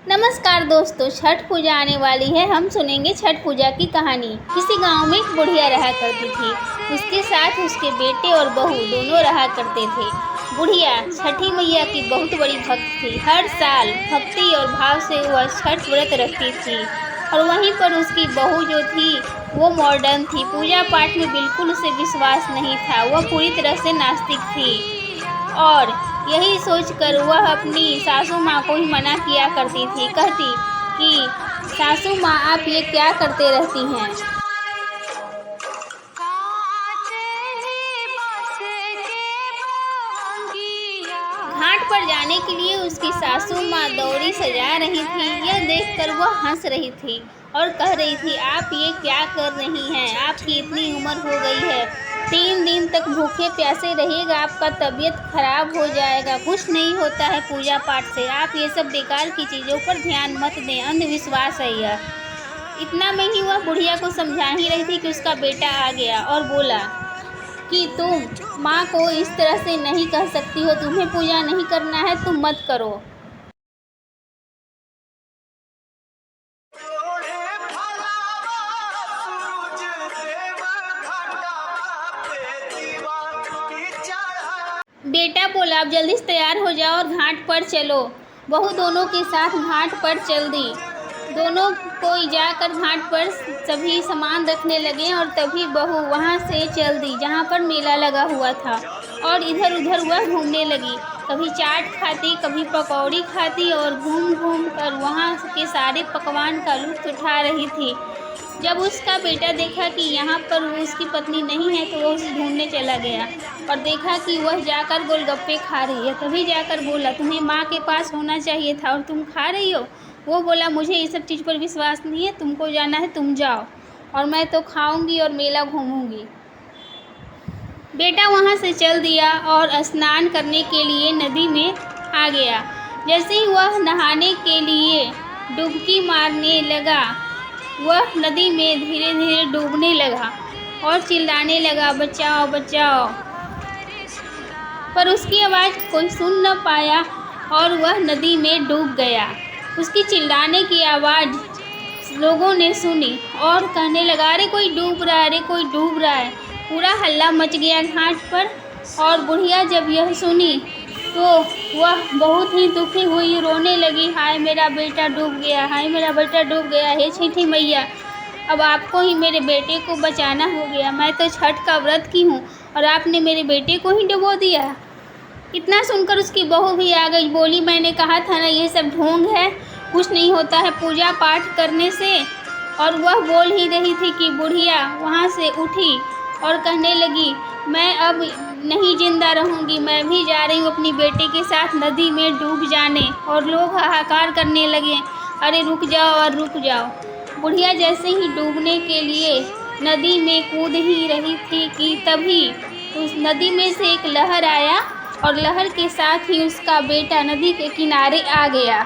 नमस्कार दोस्तों, छठ पूजा आने वाली है। हम सुनेंगे छठ पूजा की कहानी। किसी गांव में एक बुढ़िया रहा करती थी। उसके साथ उसके बेटे और बहू दोनों रहा करते थे। बुढ़िया छठी मैया की बहुत बड़ी भक्त थी। हर साल भक्ति और भाव से वह छठ व्रत रखती थी। और वहीं पर उसकी बहू जो थी वो मॉडर्न थी। पूजा पाठ में बिल्कुल उसे विश्वास नहीं था। वह पूरी तरह से नास्तिक थी और यही सोचकर वह अपनी सासू माँ को ही मना किया करती थी। कहती कि सासू माँ, आप ये क्या करते रहती हैं। घाट पर जाने के लिए उसकी सासू माँ दौरी सजा रही थी। यह देखकर वह हंस रही थी और कह रही थी, आप ये क्या कर रही हैं। आपकी इतनी उम्र हो गई है, 3 दिन तक भूखे प्यासे रहिएगा, आपका तबीयत खराब हो जाएगा। कुछ नहीं होता है पूजा पाठ से। आप ये सब बेकार की चीज़ों पर ध्यान मत दें, अंधविश्वास है यह। इतना में ही वह बुढ़िया को समझा ही रही थी कि उसका बेटा आ गया और बोला कि तुम माँ को इस तरह से नहीं कह सकती हो। तुम्हें पूजा नहीं करना है, तुम मत करो। बेटा बोला, आप जल्दी से तैयार हो जाओ और घाट पर चलो। बहू दोनों के साथ घाट पर चल दी। दोनों कोई जाकर घाट पर सभी सामान रखने लगे और तभी बहू वहां से चल दी जहां पर मेला लगा हुआ था। और इधर उधर वह घूमने लगी। कभी चाट खाती, कभी पकौड़ी खाती और घूम घूम कर वहाँ के सारे पकवान का लुत्फ़ उठा रही थी। जब उसका बेटा देखा कि यहाँ पर उसकी पत्नी नहीं है तो वो उसे ढूंढने चला गया और देखा कि वह जाकर गोलगप्पे खा रही है। तभी जाकर बोला, तुम्हें माँ के पास होना चाहिए था और तुम खा रही हो। वो बोला, मुझे ये सब चीज़ पर विश्वास नहीं है, तुमको जाना है तुम जाओ और मैं तो खाऊंगी और मेला घूमूंगी। बेटा वहाँ से चल दिया और स्नान करने के लिए नदी में आ गया। जैसे ही वह नहाने के लिए डुबकी मारने लगा, वह नदी में धीरे धीरे डूबने लगा और चिल्लाने लगा, बचाओ बचाओ। पर उसकी आवाज़ कोई सुन न पाया और वह नदी में डूब गया। उसकी चिल्लाने की आवाज़ लोगों ने सुनी और कहने लगा, अरे कोई डूब रहा है, अरे कोई डूब रहा है। पूरा हल्ला मच गया घाट पर। और बुढ़िया जब यह सुनी तो वह बहुत ही दुखी हुई, रोने लगी, हाय मेरा बेटा डूब गया, हाय मेरा बेटा डूब गया। हे छठी मैया, अब आपको ही मेरे बेटे को बचाना हो गया। मैं तो छठ का व्रत की हूँ और आपने मेरे बेटे को ही डुबो दिया। इतना सुनकर उसकी बहू भी आ गई। बोली, मैंने कहा था ना, ये सब ढोंग है, कुछ नहीं होता है पूजा पाठ करने से। और वह बोल ही रही थी कि बुढ़िया वहाँ से उठी और कहने लगी, मैं अब नहीं जिंदा रहूँगी, मैं भी जा रही हूँ अपनी बेटे के साथ नदी में डूब जाने। और लोग हाहाकार करने लगे, अरे रुक जाओ और रुक जाओ। बुढ़िया जैसे ही डूबने के लिए नदी में कूद ही रही थी कि तभी उस नदी में से एक लहर आया और लहर के साथ ही उसका बेटा नदी के किनारे आ गया।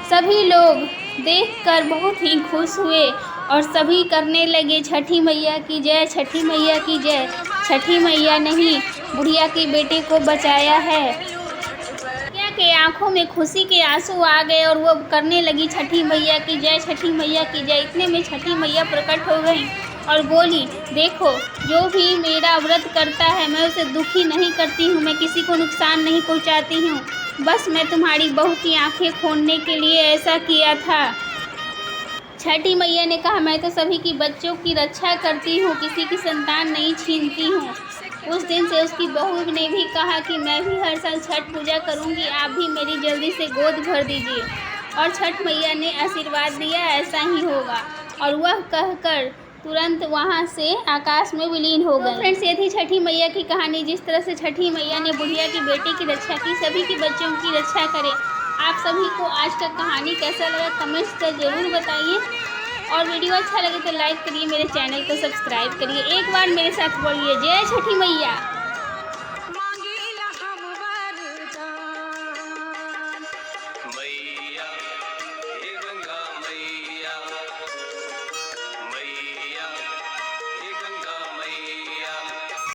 सभी लोग देखकर बहुत ही खुश हुए और सभी करने लगे, छठी मैया की जय, छठी मैया की जय। छठी मैया ने ही बुढ़िया के बेटे को बचाया है। बुढ़िया के आंखों में खुशी के आंसू आ गए और वो करने लगी, छठी मैया की जय, छठी मैया की जय। इतने में छठी मैया प्रकट हो गई और बोली, देखो जो भी मेरा व्रत करता है मैं उसे दुखी नहीं करती हूँ, मैं किसी को नुकसान नहीं पहुँचाती हूँ। बस मैं तुम्हारी बहू की आंखें खोलने के लिए ऐसा किया था। छठी मैया ने कहा, मैं तो सभी की बच्चों की रक्षा करती हूँ, किसी की संतान नहीं छीनती हूँ। उस दिन से उसकी बहू ने भी कहा कि मैं भी हर साल छठ पूजा करूँगी, आप भी मेरी जल्दी से गोद भर दीजिए। और छठ मैया ने आशीर्वाद दिया, ऐसा ही होगा। और वह कहकर तुरंत वहाँ से आकाश में विलीन हो गए। फ्रेंड्स, ये थी छठी मैया की कहानी। जिस तरह से छठी मैया ने बुढ़िया की बेटे की रक्षा की, सभी की बच्चों की रक्षा करे। आप सभी को आज का कहानी कैसा लगा कमेंट्स कर ज़रूर बताइए। और वीडियो अच्छा लगे तो लाइक करिए, मेरे चैनल को सब्सक्राइब करिए। एक बार मेरे साथ बोलिए, जय छठी मैया।